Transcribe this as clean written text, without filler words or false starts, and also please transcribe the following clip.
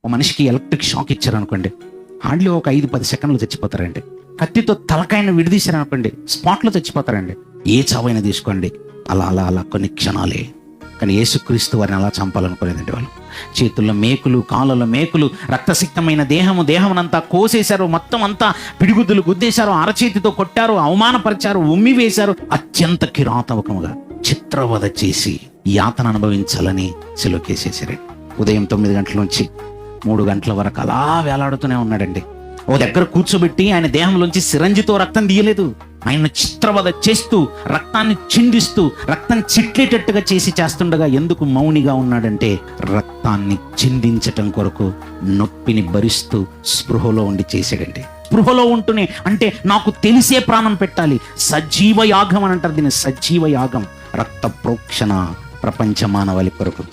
ఓ మనిషికి electric shock ఇచ్చారనుకోండి, hardly ఒక 5-10 సెకండ్లు చచ్చిపోతారండి. కత్తితో తలకాయను విడదీశారనుకోండి, స్పాట్లో చచ్చిపోతారండి. ఏ చావైనా తీసుకోండి, అలా అలా అలా కొన్ని క్షణాలే. కానీ యేసుక్రీస్తు వారిని అలా చంపాలనుకోలేదండి. వాళ్ళు చేతుల్లో మేకులు, కాళ్ళలో మేకులు, రక్తసిక్తమైన దేహమునంతా కోసేశారు, మొత్తం అంతా పిడిగుద్దులు గుద్దేశారు, అరచేతితో కొట్టారు, అవమానపరిచారు, ఉమ్మి వేశారు. అత్యంత కిరాతకముగా చిత్రవద చేసి యాతన అనుభవించాలని సిలువకేసేసారు. ఉదయం 9 గంటల నుంచి 3 గంటల వరకు అలా వేలాడుతూనే ఉన్నాడండి. ఓ దగ్గర కూర్చోబెట్టి ఆయన దేహంలోంచి సిరంజితో రక్తం తీయలేదు. ఆయన చిత్రవద చేస్తూ, రక్తాన్ని చిందిస్తూ, రక్తం చిట్లేటట్టుగా చేస్తుండగా ఎందుకు మౌనిగా ఉన్నాడంటే, రక్తాన్ని చిందించటం కొరకు నొప్పిని భరిస్తూ స్పృహలో ఉండి చేసాడండి. స్పృహలో ఉంటూనే, అంటే నాకు తెలిసే ప్రాణం పెట్టాలి, సజీవ యాగం అని అంటారు దీన్ని, సజీవ యాగం, రక్త ప్రోక్షణ ప్రపంచ మానవాళి కొరకు.